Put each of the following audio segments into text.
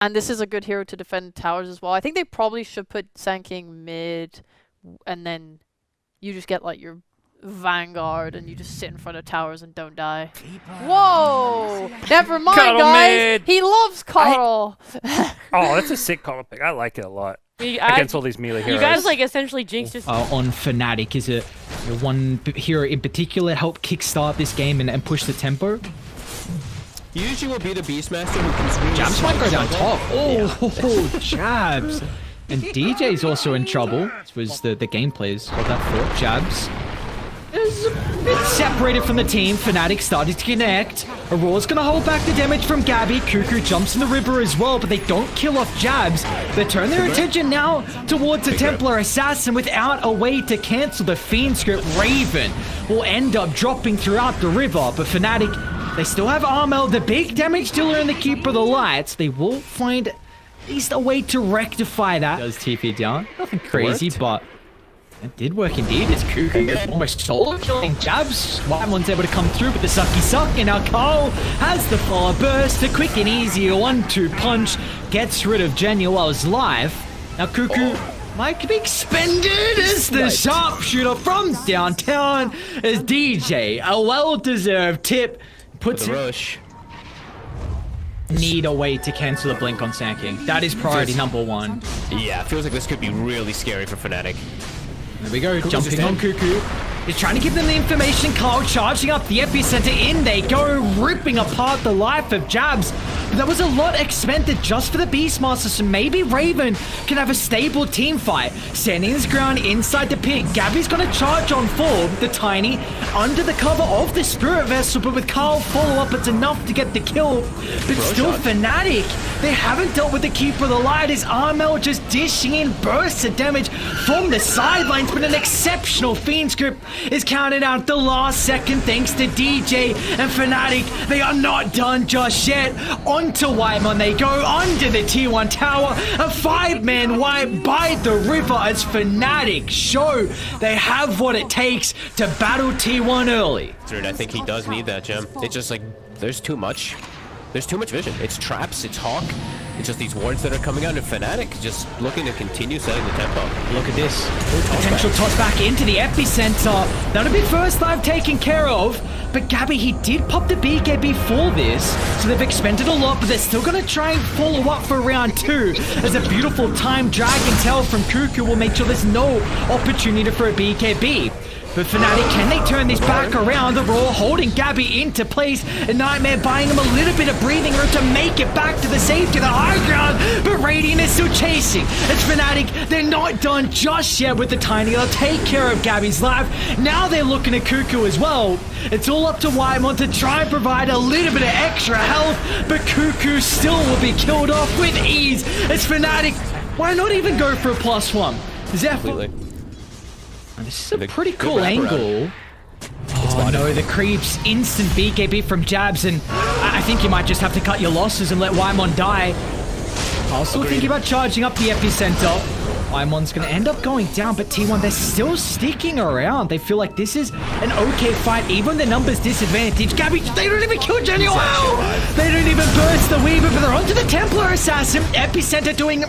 And this is a good hero to defend towers as well. I think they probably should put Sand King mid, and then you just get like your Vanguard and you just sit in front of towers and don't die. Whoa! Never mind, Cuddle guys! mid. He loves Carl! Oh, that's a sick call pick. I like it a lot. Against all these melee heroes. You guys like essentially jinxed us. On Fnatic, is it one hero in particular help kickstart this game and push the tempo? Usually will be the Beastmaster who can swing. Jabs might go down top. Oh, Jabs. And DJ's also in trouble. This was the game plays got that for Jabs. Is a bit separated from the team. Fnatic started to connect. Aurora's gonna hold back the damage from Gabby. Cuckoo jumps in the river as well, but they don't kill off Jabs. They turn their attention now towards the Templar Assassin without a way to cancel the Fiend script. Raven will end up dropping throughout the river, but Fnatic, they still have Armel, the big damage dealer and the Keeper of the Lights. They will find at least a way to rectify that. Does TP down. Nothing crazy, but it did work indeed. It's Cuckoo almost solo killing Jabs. One's able to come through with the sucky suck, and now Carl has the fire burst. A quick and easy 1-2 punch gets rid of Genuel's life. Now Cuckoo might be expended as the sharpshooter from downtown as DJ, a well-deserved tip, puts it. Rush. Need a way to cancel the blink on Sand King. That is priority number one. Yeah, feels like this could be really scary for Fnatic. There we go, jumping on Cuckoo. He's trying to give them the information. Carl charging up the epicenter. In they go, ripping apart the life of Jabs. But that was a lot expended just for the Beastmaster, so maybe Raven can have a stable team fight. Standing his ground inside the pit. Gabby's gonna charge on forward, the Tiny, under the cover of the Spirit Vessel, but with Carl follow-up, it's enough to get the kill. But still, Fnatic, they haven't dealt with the Keeper of the Light. As Armel just dishing in bursts of damage from the sidelines, but an exceptional Fiend script is counted out the last second thanks to DJ and Fnatic. They are not done just yet. Onto Whitemon they go, under the tier 1 tower. A 5-man wipe by the river as Fnatic show they have what it takes to battle tier 1 early. Dude, I think he does need that gem. It's just like, there's too much. There's too much vision. It's traps, it's Hawk. It's just these wards that are coming out, and Fnatic just looking to continue setting the tempo. Look at this. Potential toss back into the epicenter. That'll be first dive taken care of. But Gabby, he did pop the BKB for this. So they've expended a lot, but they're still going to try and follow up for round 2. As a beautiful time Dragon Tail from Cuckoo will make sure there's no opportunity for a BKB. But Fnatic, can they turn this back around? The Raw holding Gabby into place. A Nightmare buying him a little bit of breathing room to make it back to the safety of the high ground. But Radiant is still chasing. It's Fnatic. They're not done just yet with the Tiny. They'll take care of Gabby's life. Now they're looking at Cuckoo as well. It's all up to Whitemon to try and provide a little bit of extra health. But Cuckoo still will be killed off with ease. It's Fnatic. Why not even go for a +1? Zephyr. This is a pretty cool angle. Oh no, the creeps, instant BKB from Jabs, and I think you might just have to cut your losses and let Whitemon die. I was still thinking about charging up the epicenter. Whitemon's going to end up going down, but T1, they're still sticking around. They feel like this is an okay fight, even the numbers disadvantage. Gabby, they don't even kill Genuel! They don't even burst the Weaver, but they're onto the Templar Assassin. Epicenter doing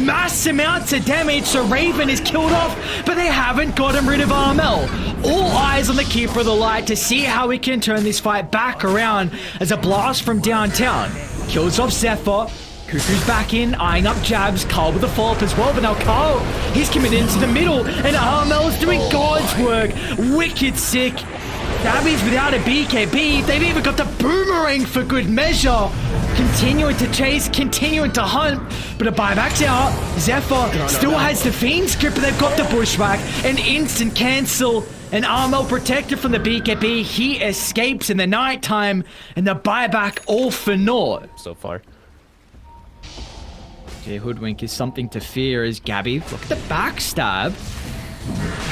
mass amounts of damage, so Raven is killed off, but they haven't gotten rid of Armel. All eyes on the Keeper of the Light to see how we can turn this fight back around as a blast from downtown kills off Zephyr. Cuckoo's back in, eyeing up Jabs. Carl with the follow-up as well, but now Carl, he's committed into the middle, and Armel's doing God's work. Wicked sick. Gabby's without a BKB. They've even got the boomerang for good measure. Continuing to chase, continuing to hunt, but a buyback's out. Zephyr still has the Fiend script, but they've got the bushwhack. An instant cancel. And Armel protected from the BKB. He escapes in the nighttime, and the buyback all for naught. So far. Hoodwink is something to fear as Gabby. Look at the backstab.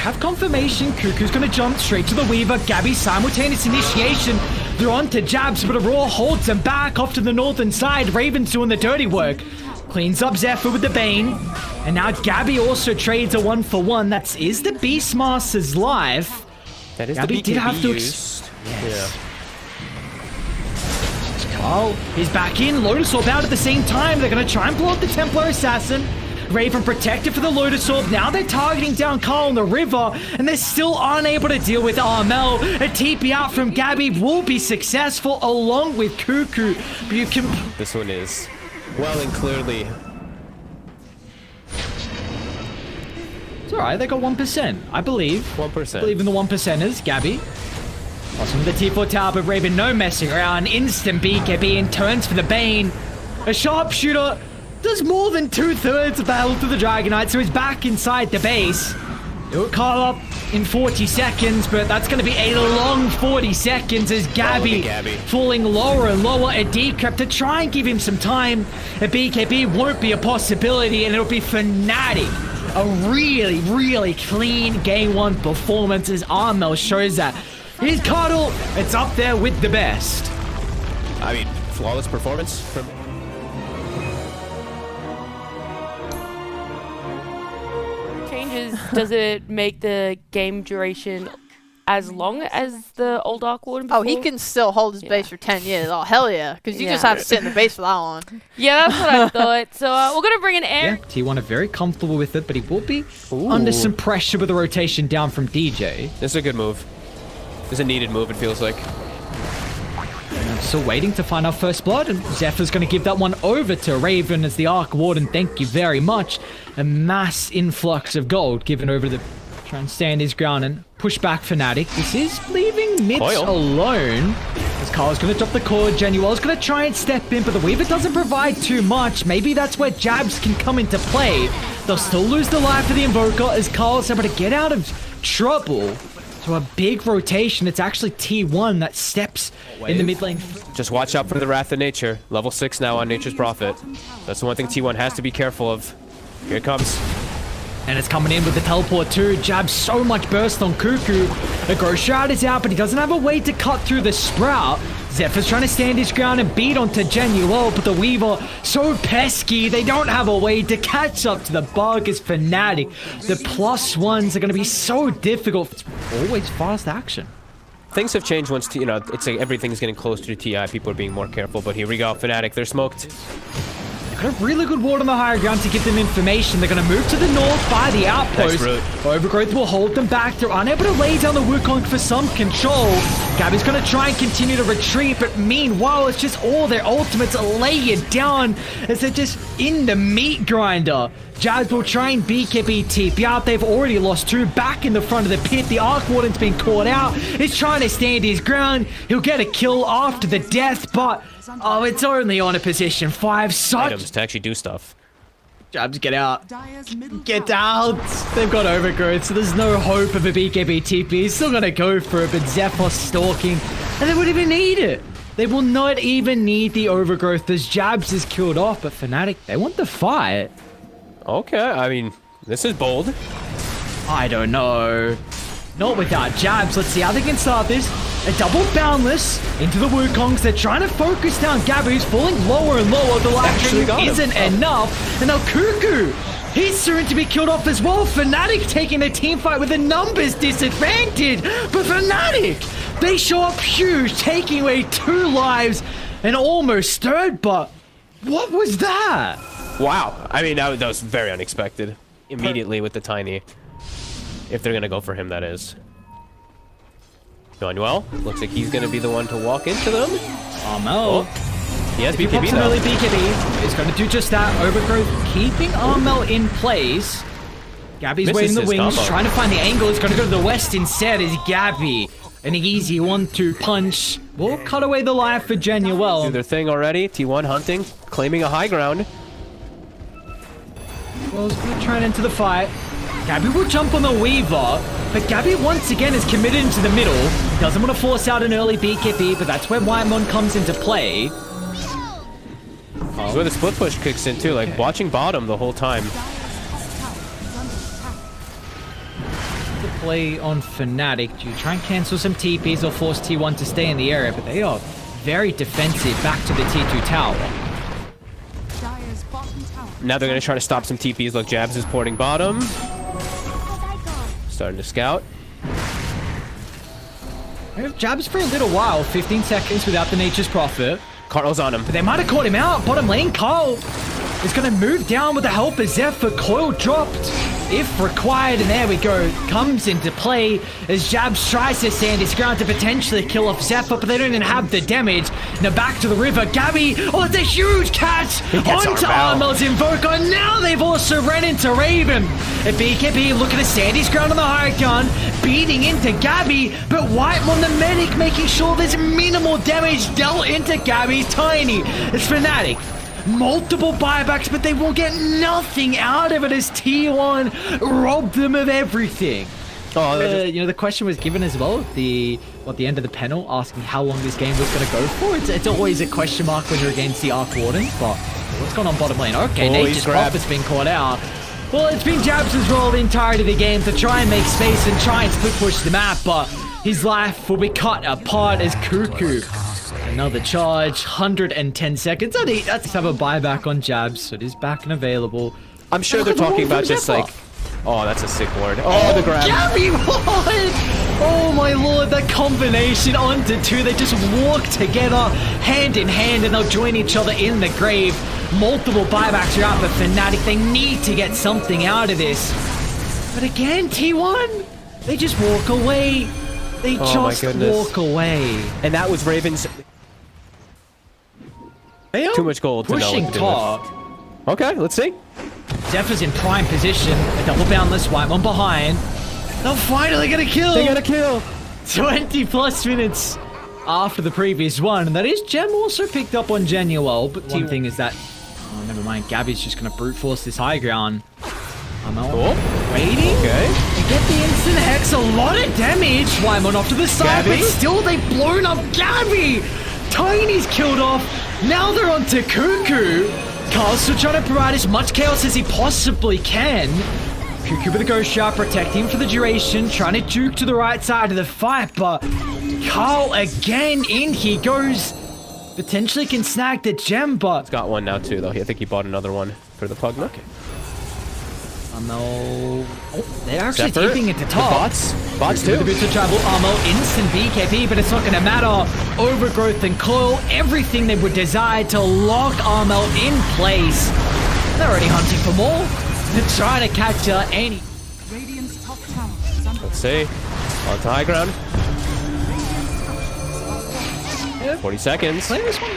Have confirmation. Cuckoo's going to jump straight to the Weaver. Gabby simultaneous initiation. They're on to Jabs, but Aurora holds them back off to the northern side. Raven's doing the dirty work. Cleans up Zephyr with the Bane. And now Gabby also trades a 1-for-1. That is the Beastmaster's life. That is Gabby the BKB did have to used. Yes. Oh, he's back in. Lotus Orb out at the same time. They're going to try and blow up the Templar Assassin. Raven protected for the Lotus Orb. Now they're targeting down Carl in the river, and they're still unable to deal with Armel. A TP out from Gabby will be successful along with Cuckoo. But you can... This one is well and clearly... It's alright, they got 1%, I believe. 1%. I believe in the 1%ers. Gabby. Awesome with the T4 tower, but Raven no messing around. Instant BKB and turns for the Bane. A sharpshooter does more than 2/3 of the health of the Dragonite, so he's back inside the base. It'll call up in 40 seconds, but that's going to be a long 40 seconds as Gabby falling lower and lower. A decrypt to try and give him some time. A BKB won't be a possibility, and it'll be Fnatic. A really, really clean game one performance as Armel shows that. His Cuddle, it's up there with the best. I mean, flawless performance from... Does it make the game duration as long as the old Arc Warden before? Oh, he can still hold his base for 10 years. Oh, hell yeah. Because you just have to sit in the base for that long. Yeah, that's what I thought. So we're going to bring in Air. Yeah, T1 are very comfortable with it, but he will be under some pressure with the rotation down from DJ. This is a good move. This is a needed move, it feels like. I'm still waiting to find our first blood, and Zephyr's going to give that one over to Raven as the Arc Warden. Thank you very much. A mass influx of gold given over to try and stand his ground and push back Fnatic. This is leaving Mitch alone. As Carl's going to drop the cord, Genuel's going to try and step in, but the Weaver doesn't provide too much. Maybe that's where jabs can come into play. They'll still lose the life of the Invoker as Carl's able to get out of trouble. So a big rotation. It's actually T1 that steps in the mid lane. Just watch out for the Wrath of Nature. Level 6 now on Nature's Prophet. That's the one thing T1 has to be careful of. Here it comes. And it's coming in with the teleport too. Jabs so much burst on Cuckoo. The Ghost Shroud is out, but he doesn't have a way to cut through the Sprout. Zephyr's trying to stand his ground and beat onto Genuel, but the Weaver so pesky, they don't have a way to catch up to the bug as Fnatic. The +1s are going to be so difficult. It's always fast action. Things have changed once, it's like everything's getting closer to TI. People are being more careful, but here we go. Fnatic, they're smoked. Got a really good ward on the higher ground to give them information. They're going to move to the north by the outpost. Overgrowth will hold them back. They're unable to lay down the Wukong for some control. Gabby's going to try and continue to retreat, but meanwhile, it's just all their ultimates lay it down as they're just in the meat grinder. Jabs will try and BKB TP out. They've already lost 2 back in the front of the pit. The Arc Warden's been caught out. He's trying to stand his ground. He'll get a kill after the death, but oh, it's only on a position 5. Such items to actually do stuff. Jabs, get out. Get out. They've got Overgrowth, so there's no hope of a BKB TP. He's still going to go for it, but Zephyr's stalking, and they wouldn't even need it. They will not even need the Overgrowth as Jabs is killed off, but Fnatic, they want the fight. Okay, I mean, this is bold. I don't know. Not without Jabs. Let's see how they can start this. A double boundless into the Wukongs. They're trying to focus down Gabby, who's falling lower and lower. The life drain isn't enough. And now Cuckoo, he's soon to be killed off as well. Fnatic taking a team fight with a numbers disadvantage. But Fnatic, they show up huge, taking away 2 lives and almost 3rd. But what was that? Wow. I mean, that was very unexpected. Immediately with the Tiny. If they're going to go for him, that is. Going well. Looks like he's going to be the one to walk into them. Oh, no. He has BKB though. Early BKB. He's going to do just that. Overgrowth keeping Armel in place. Gabby's waiting in the wings, trying to find the angle. He's going to go to the west instead. Is Gabby. An easy 1-2 punch. Will cut away the life for Genuel. Do their thing already. T1 hunting, claiming a high ground. Well, he's going to try and enter the fight. Gabby will jump on the Weaver, but Gabby once again is committed into the middle. He doesn't want to force out an early BKB, but that's where Whitemon comes into play. That's where the split push kicks in too, like watching bottom the whole time. The play on Fnatic to try and cancel some TPs or force T1 to stay in the area, but they are very defensive back to the T2 tower. Now they're going to try to stop some TPs. Look, Jabs is porting bottom. Starting to scout. We have Jabs for a little while. 15 seconds without the Nature's Prophet. Carl's on him. But they might have caught him out. Bottom lane, Carl is going to move down with the help of Zephyr. Coil dropped if required, and there we go. Comes into play as Jabs tries to stand his ground to potentially kill off Zephyr, but they don't even have the damage. Now back to the river. Gabby, oh, it's a huge catch onto Armel's Invoker. Now they've also ran into Raven. If BKB look at the Sandy's ground on the high gun, beating into Gabby, but Whitemon the medic making sure there's minimal damage dealt into Gabby's Tiny. It's Fnatic. Multiple buybacks, but they will get nothing out of it as T1 robbed them of everything. Oh, you know, the question was given as well at the end of the panel, asking how long this game was going to go for. It's always a question mark when you're against the Arc Warden, but what's going on bottom lane? Okay, Nature's Pop has been caught out. Well, it's been Jabs' role the entirety of the game to try and make space and try and split push the map, but his life will be cut apart as Cuckoo. Another charge, 110 seconds. Let's have a buyback on Jabs, so it is back and available. I'm sure they're talking about just like, oh, that's a sick ward. Oh, the grab. Gabby won! Oh my lord, that combination onto two. They just walk together, hand in hand, and they'll join each other in the grave. Multiple buybacks are out, but Fnatic, they need to get something out of this. But again, T1, they just walk away. They just walk away. And that was Raven's... Too much gold to know pushing what to do top. Okay, let's see. Zephyr's in prime position. A double boundless Whitemon behind. They'll finally get a kill. They got a kill. 20 plus minutes after the previous one. And that is Gem also picked up on Genuel. But one thing is that... Oh, never mind. Gabby's just going to brute force this high ground. Waiting. Okay. And get the instant hex. A lot of damage. Whitemon off to the side. Gabby? But still, they've blown up Gabby. Tiny's killed off. Now they're on to Cuckoo. Carl's still trying to provide as much chaos as he possibly can. Cuckoo with a ghost shot, protecting for the duration, trying to juke to the right side of the fight, but Carl again, in he goes. Potentially can snag the gem, but... He's got one now too, though. I think he bought another one for the Pugnook. No. Oh, they're actually taking it to top. Bots too. The boots of travel, Armo, instant BKB, but it's not going to matter. Overgrowth and Coil, everything they would desire to lock Armo in place. They're already hunting for more. They're trying to catch her any. Let's see. On to high ground. 40 seconds. Playing this one.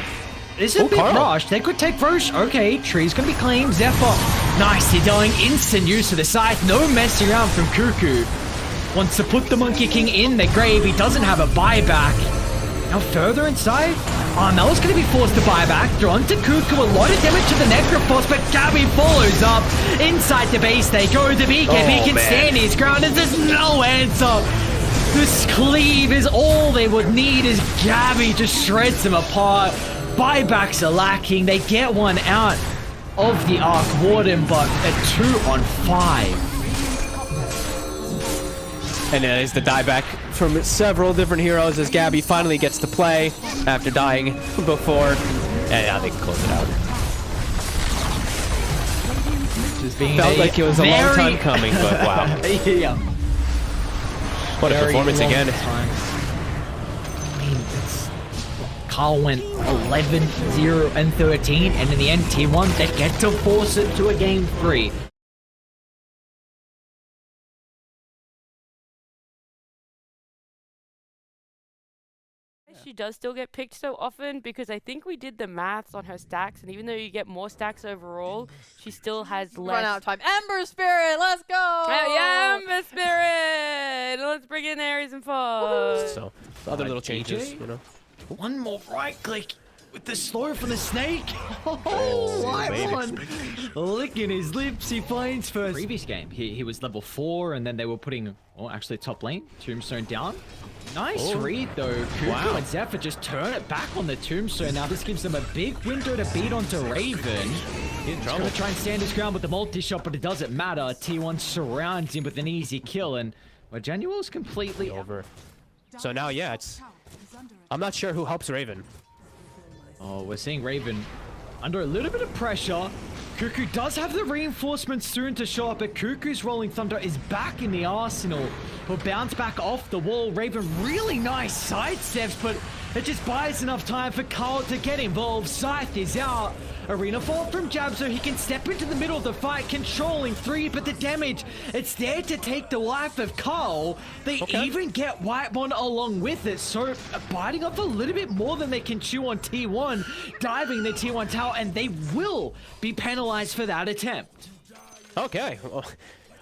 This is a bit rushed. They could take first. Okay, tree's gonna be claimed. Zephyr, nicely doing instant use of the scythe. No messing around from Cuckoo. Wants to put the Monkey King in the grave. He doesn't have a buyback. Now further inside, Armel's gonna be forced to buy back. They're onto Cuckoo. A lot of damage to the Necrophos, but Gabby follows up. Inside the base they go. The BKB can stand his ground, and there's no answer. This cleave is all they would need as Gabby just shreds them apart. Buybacks are lacking. They get one out of the Arc Warden, but a 2-on-5. And it is the dieback from several different heroes as Gabby finally gets to play after dying before. And now they can close it out. Just being Felt like it was a long time coming, but wow. Yeah. What a performance again. Carl went 11, 0, and 13, and in the end, T1, they get to force it to a game 3. She does still get picked so often because I think we did the maths on her stacks, and even though you get more stacks overall, she still has less. Run out of time. Ember Spirit, let's go! Yeah, Ember Spirit! Let's bring in Ares and Fox. So, other little changes, you know. One more right click with the slow from the snake. Oh, Whitemon licking his lips. He finds first. Previous game, he was level 4, and then they were putting, actually top lane, Tombstone down. Nice read though. Cuckoo and Zephyr just turn it back on the Tombstone. Now this gives them a big window to beat onto Raven. He's going to try and stand his ground with the multi-shot, but it doesn't matter. T1 surrounds him with an easy kill, and Genuel's completely over. So now, yeah, it's... I'm not sure who helps Raven. Oh, we're seeing Raven under a little bit of pressure. Cuckoo does have the reinforcements soon to show up, but Cuckoo's Rolling Thunder is back in the arsenal. He'll bounce back off the wall. Raven really nice sidesteps, but It just buys enough time for Carl to get involved. Scythe is out. Arena fall from Jab so he can step into the middle of the fight, controlling 3, but the damage, it's there to take the life of Carl. They even get Whitemon along with it, so biting off a little bit more than they can chew on T1, diving the T1 tower, and they will be penalized for that attempt. Okay, well,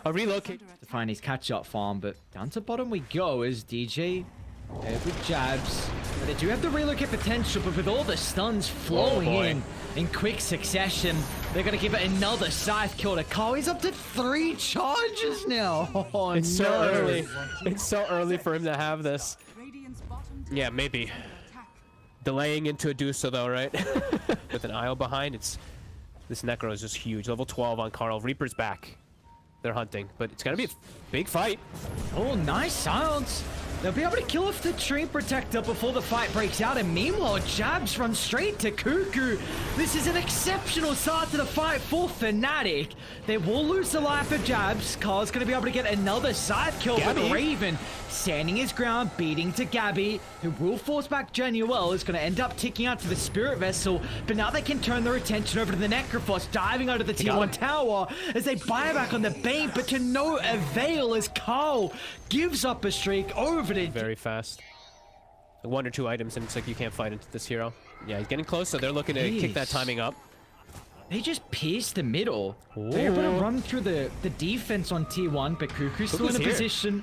a relocate to find his catch-up farm, but down to bottom we go as DJ with Jabs. But they do have the relocate potential, but with all the stuns flowing in quick succession, they're going to give it another Scythe kill to Carl. He's up to 3 charges now. Oh, it's so early. It's so early for him to have this. Yeah, maybe. Delaying into a Dusa though, right? With an IO behind, this Necro is just huge. Level 12 on Carl. Reaper's back. They're hunting, but it's going to be a big fight. Oh, nice silence. They'll be able to kill off the tree protector before the fight breaks out, and meanwhile, Jabs run straight to Cuckoo. This is an exceptional start to the fight for Fnatic. They will lose the life of Jabs. Carl's going to be able to get another Scythe kill, but Raven standing his ground, beating to Gabby, who will force back Genuel, is going to end up ticking out to the Spirit Vessel, but now they can turn their attention over to the Necrophos, diving under the T1 tower as they buy back on the Bane, but to no avail as Carl gives up a streak over to... Very fast. 1 or 2 items, and it's like you can't fight into this hero. Yeah, he's getting close, so they're looking to kick that timing up. They just pierced the middle. Ooh. They're able to run through the defense on T1, but Cuckoo's still in a position.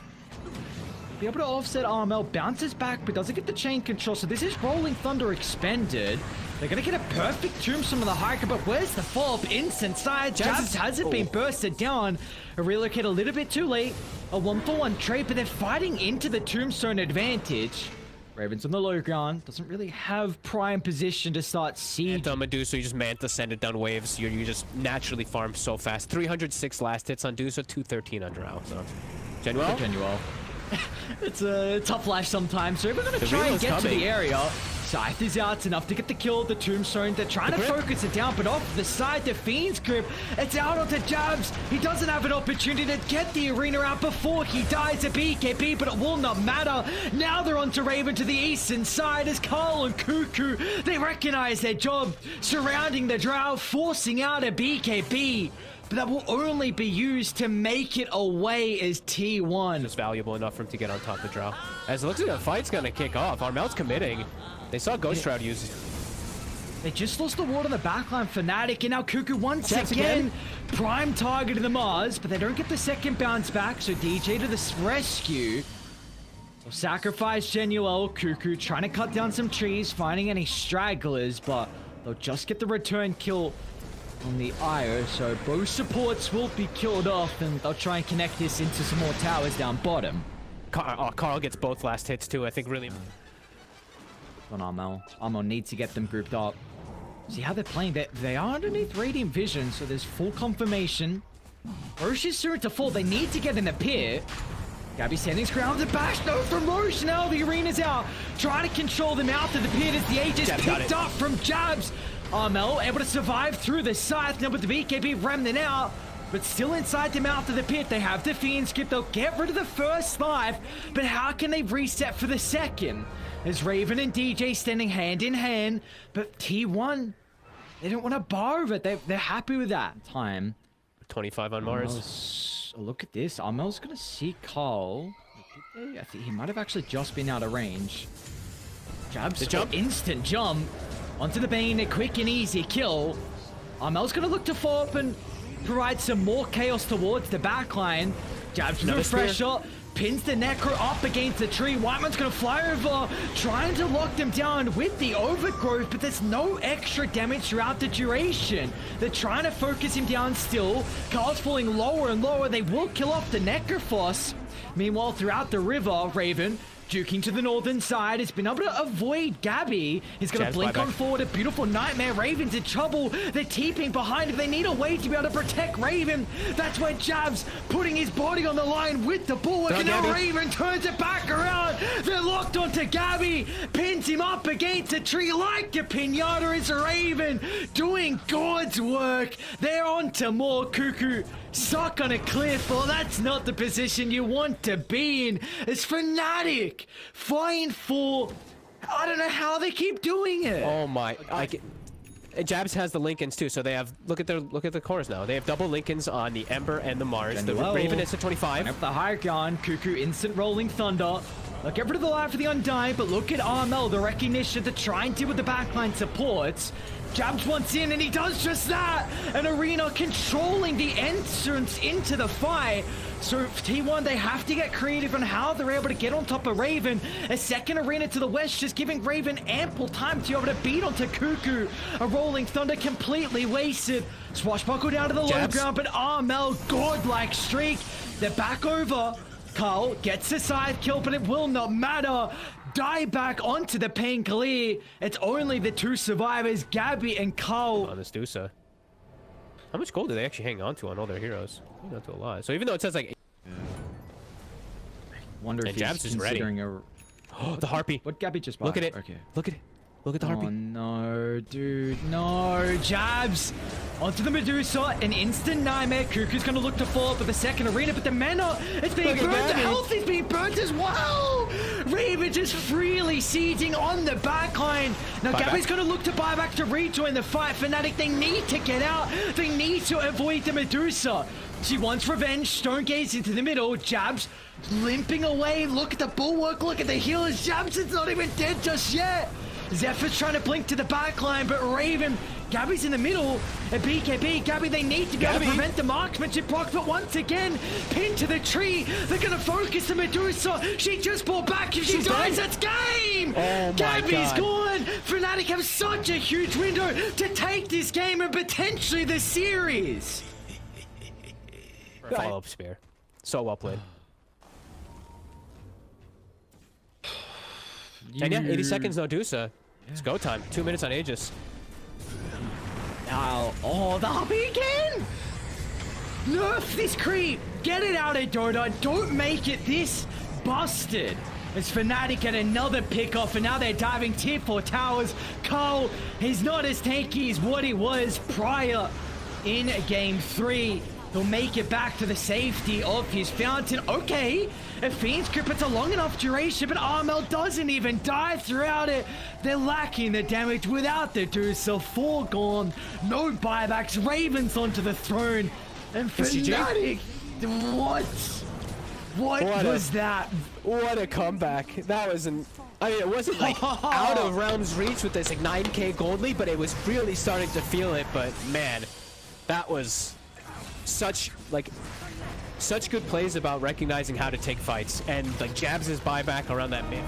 Be able to offset RML, bounces back, but doesn't get the chain control, so this is Rolling Thunder expended. They're going to get a perfect tombstone of the hiker, but where's the follow-up? Instant side. Jabs hasn't been bursted down. A relocate a little bit too late. A 1-for-1 trade, but they're fighting into the tombstone advantage. Raven's on the low ground. Doesn't really have prime position to start siege. Manta Medusa, you just Manta send it down waves. You just naturally farm so fast. 306 last hits on Dusa, 213 under out. So, Genuel. It's a tough life sometimes, so we're going to try and get to the area. Scythe is out, it's enough to get the kill, the tombstone. They're trying to focus it down, but off the side, the Fiend's grip. It's out onto Jabs. He doesn't have an opportunity to get the arena out before he dies at BKB, but it will not matter. Now they're onto Raven to the eastern side as Carl and Cuckoo, they recognize their job, surrounding the Drow, forcing out a BKB. But that will only be used to make it away as T1. It's valuable enough for him to get on top of the Drow. As it looks like the fight's going to kick off. Armel's committing. They saw Ghost Shroud use it. They just lost the ward on the backline, Fnatic, and now Cuckoo once again. Prime target of the Mars, but they don't get the second bounce back, so DJ to the rescue. They'll sacrifice Genuel. Cuckoo trying to cut down some trees, finding any stragglers, but they'll just get the return kill on the IO, so both supports will be killed off, and they'll try and connect this into some more towers down bottom. Carl gets both last hits too, I think really... On Armel. Armel needs to get them grouped up. See how they're playing. They are underneath Radiant Vision, so there's full confirmation. Roche is soon to fall. They need to get in the pit. Gabby standing his ground to bash. No from Roche. Now the arena's out. Trying to control them out of the pit as the Aegis picked up from Jabs. Armel able to survive through the Scythe. Now with the BKB remnant out, but still inside the mouth of the pit. They have the Fiend skip. They'll get rid of the first life, but how can they reset for the second? As Raven and DJ standing hand in hand, but T1, they don't want to borrow it. They're happy with that time. 25 on Mars. Look at this. Armel's going to see Carl. I think he might have actually just been out of range. Jabs, the jump. Instant jump onto the Bane. A quick and easy kill. Armel's going to look to follow up and provide some more chaos towards the backline. Jabs with a pressure. Pins the Necro up against the tree. Whiteman's going to fly over, trying to lock them down with the overgrowth, but there's no extra damage throughout the duration. They're trying to focus him down still. Carl's falling lower and lower. They will kill off the Necrophos. Meanwhile, throughout the river, Raven juking to the northern side. It's been able to avoid Gabby. He's going to blink on forward. A beautiful nightmare. Raven's in trouble. They're TPing behind him. They need a way to be able to protect Raven. That's where Jabs putting his body on the line with the bulwark. And now Raven turns it back around. They're locked onto Gabby. Pins him up against a tree like a pinata. Is Raven doing God's work. They're on to more. Cuckoo stuck on a cliff. Well, that's not the position you want to be in. It's Fnatic fighting for I don't know how they keep doing it. Oh my! And Jabs has the Lincolns too, so they have look at the cores now. They have double Lincolns on the Ember and the Mars. And the well, Raven is at 25. Up the high ground, Cuckoo instant rolling thunder. Look, get rid of the life for the Undying, but look at Armel, the recognition to try and deal with the backline supports. Jabs wants in, and he does just that! An Arena controlling the entrance into the fight. So T1, they have to get creative on how they're able to get on top of Raven. A second Arena to the west, just giving Raven ample time to be able to beat onto Cuckoo. A rolling thunder completely wasted. Swashbuckle down to the low ground, but Armel, godlike streak. They're back over. Carl gets a side kill, but it will not matter. Die back onto the Pangolier. It's only the two survivors, Gabby and Carl. On this Dusa. How much gold do they actually hang on to on all their heroes? Not to a lot. So even though it says like... Wonder if Jabs he's is ready. Oh, the Harpy. What Gabby just bought? Look at it. Okay. Look at it. Look at the Harpy. Oh no, dude. No. Jabs onto the Medusa. An instant nightmare. Cuckoo's gonna look to fall for the second Arena, but the mana, it's being burnt. The health is being burnt as well. Raven just freely sieging on the backline. Now Gabby's gonna look to buy back to rejoin the fight. Fnatic, they need to get out. They need to avoid the Medusa. She wants revenge. Stone Gaze into the middle. Jabs limping away. Look at the bulwark. Look at the healers. Jabs is not even dead just yet. Zephyr's trying to blink to the backline, but Raven, Gabby's in the middle. At BKB, Gabby, they need to be able to prevent the marksmanship proc, but once again, pinned to the tree. They're going to focus the Medusa. She just pulled back. If she dies, that's game! Oh Gabby's gone! Fnatic have such a huge window to take this game and potentially the series. Follow-up spear. So well played. And yeah, 80 seconds no Dusa. It's go time. 2 minutes on Aegis. Now, oh, the Harpy again! Nerf this creep! Get it out of Dota. Don't make it this busted. As Fnatic get another pick off, and now they're diving tier 4 towers. Carl, he's not as tanky as what he was prior in game 3. He'll make it back to the safety of his fountain. Okay, a Fiend's Grip, it's a long enough duration, but Armel doesn't even die throughout it. They're lacking the damage without the Dusa. 4 gone, no buybacks. Ravens onto the throne. And Fnatic, what was that? What a comeback. That was an... I mean, it wasn't like out of Realm's reach with this like 9k gold lead, but it was really starting to feel it. But man, that was... such good plays about recognizing how to take fights, and like Jabs' buyback around that mid.